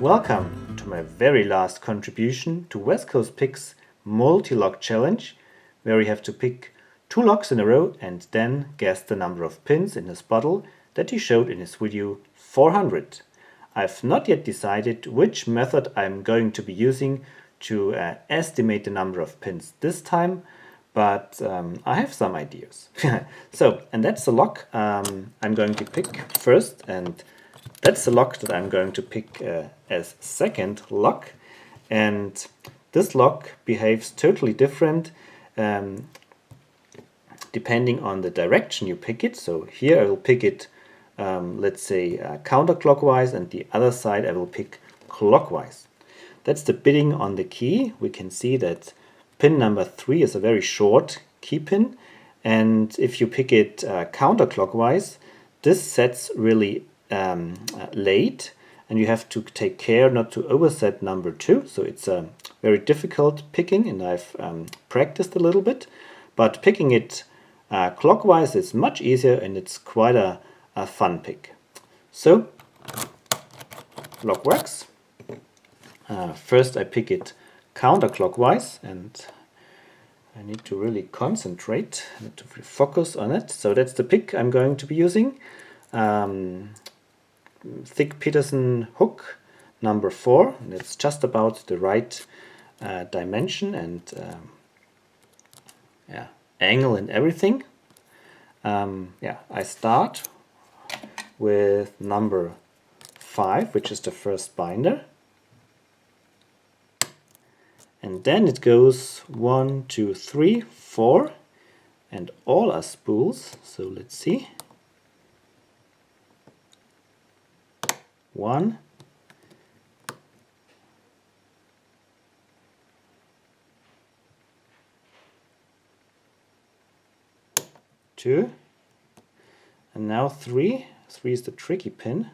Welcome to my very last contribution to West Coast Pick's multi-lock challenge, where we have to pick 2 locks in a row and then guess the number of pins in his bottle that he showed in his video 400. I've not yet decided which method I'm going to be using to estimate the number of pins this time, but I have some ideas. And that's the lock I'm going to pick first, and that's the lock that I'm going to pick as second lock. And this lock behaves totally different depending on the direction you pick it. So here I will pick it, let's say, counterclockwise, and the other side I will pick clockwise. That's the bidding on the key. We can see that pin number 3 is a very short key pin, and if you pick it counterclockwise, this set's really late, and you have to take care not to overset number 2. So it's a very difficult picking, and I've practiced a little bit, but picking it clockwise is much easier, and it's quite a fun pick. So lock works. First I pick it counterclockwise, and I need to really concentrate, I need to focus on it. So that's the pick I'm going to be using. Thick Peterson hook number 4, and it's just about the right dimension and angle and everything. I start with number 5, which is the first binder, and then it goes 1, 2, 3, 4, and all are spools. So let's see. 1, 2, and now 3. 3 is the tricky pin.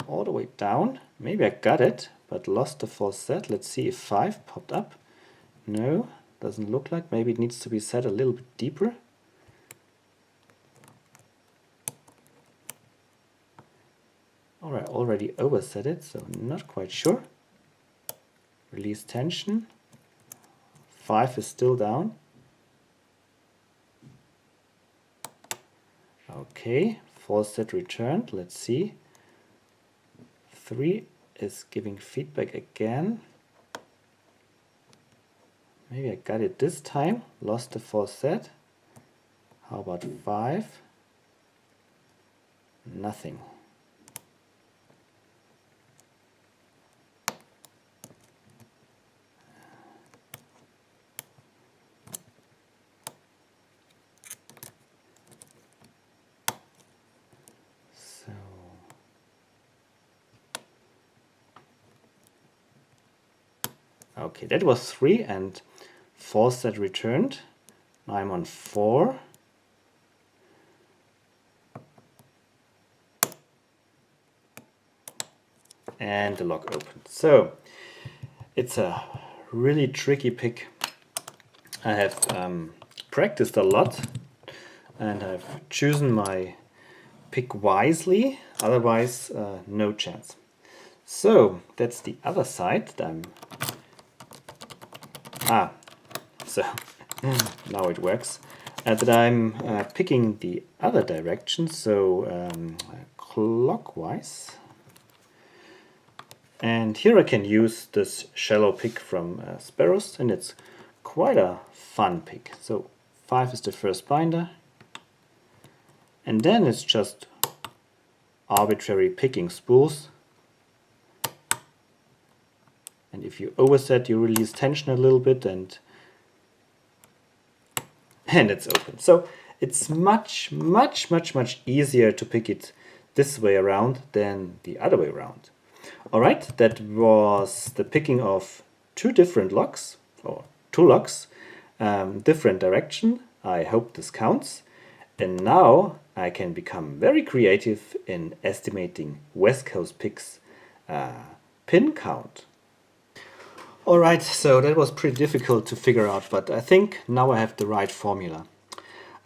All the way down. Maybe I got it, but lost the full set. Let's see if 5 popped up. No, doesn't look like. Maybe it needs to be set a little bit deeper. Alright, already overset it, so not quite sure. Release tension. 5 is still down. Okay, full set returned. Let's see. 3 is giving feedback again. Maybe I got it this time. Lost the full set. How about 5? Nothing. Okay, that was 3 and 4 set returned. Now I'm on 4. And the lock opened. So it's a really tricky pick. I have practiced a lot, and I've chosen my pick wisely, otherwise no chance. So that's the other side that so now it works. That I'm picking the other direction, so clockwise. And here I can use this shallow pick from Sparrows, and it's quite a fun pick. So 5 is the first binder, and then it's just arbitrary picking spools. And if you overset, you release tension a little bit, and it's open. So it's much easier to pick it this way around than the other way around. Alright, that was the picking of 2 different locks, or 2 locks, different direction. I hope this counts. And now I can become very creative in estimating West Coast Pick's pin count. Alright, so that was pretty difficult to figure out, but I think now I have the right formula.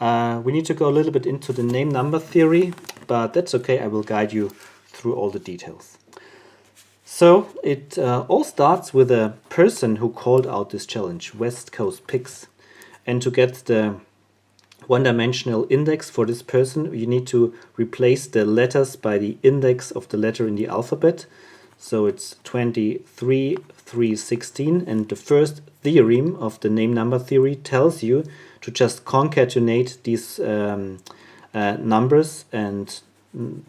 We need to go a little bit into the name-number theory, but that's okay, I will guide you through all the details. So it all starts with a person who called out this challenge, West Coast Picks. And to get the one-dimensional index for this person, you need to replace the letters by the index of the letter in the alphabet. So it's 23, 3, 16, and the first theorem of the name-number theory tells you to just concatenate these numbers and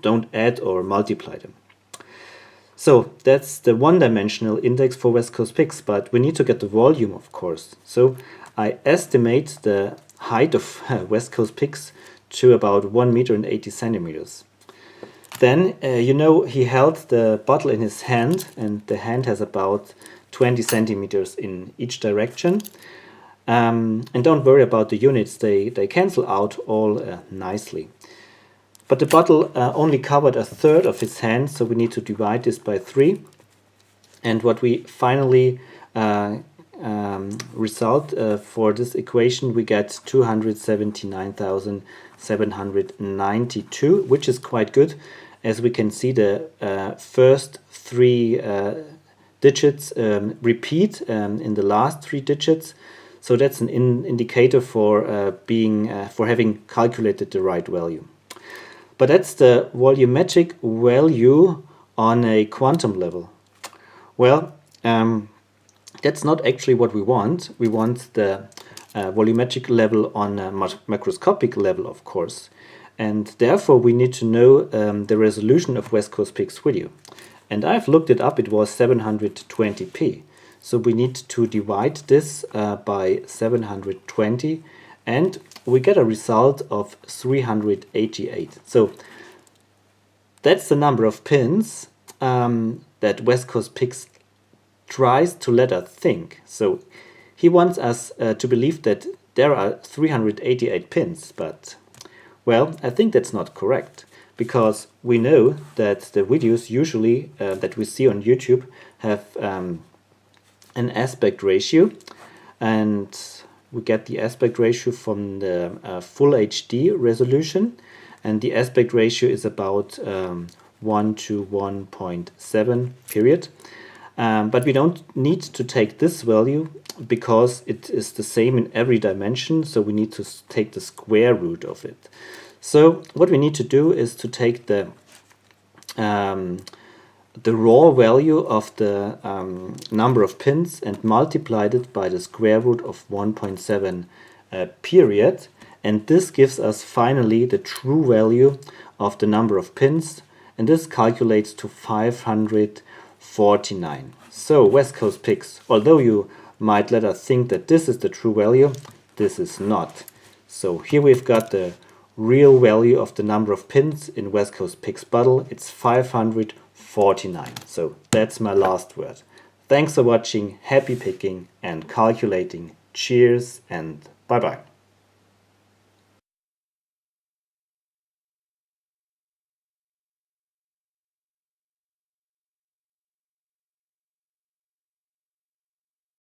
don't add or multiply them. So that's the one-dimensional index for West Coast Picks, but we need to get the volume, of course. So I estimate the height of West Coast Picks to about 1 meter and 80 centimeters. Then, you know, he held the bottle in his hand, and the hand has about 20 centimeters in each direction. And don't worry about the units, they cancel out all nicely. But the bottle only covered a third of his hand, so we need to divide this by 3. And what we finally result for this equation, we get 279,792, which is quite good. As we can see, the first 3 digits repeat in the last 3 digits. So that's an indicator for for having calculated the right value. But that's the volumetric value on a quantum level. Well, that's not actually what we want. We want the volumetric level on a macroscopic level, of course. And therefore, we need to know the resolution of West Coast Picks video. And I've looked it up, it was 720p. So we need to divide this by 720, and we get a result of 388. So that's the number of pins that West Coast Picks tries to let us think. So he wants us to believe that there are 388 pins, but well, I think that's not correct, because we know that the videos usually that we see on YouTube have an aspect ratio, and we get the aspect ratio from the full HD resolution, and the aspect ratio is about 1 to 1.7 period. But we don't need to take this value because it is the same in every dimension, so we need to take the square root of it. So what we need to do is to take the raw value of the number of pins and multiply it by the square root of 1.7 period, and this gives us finally the true value of the number of pins, and this calculates to 549. So West Coast Picks, although you might let us think that this is the true value, this is not. So here we've got the real value of the number of pins in West Coast Picks bottle. It's 549. So that's my last word. Thanks for watching, happy picking and calculating. Cheers and bye bye.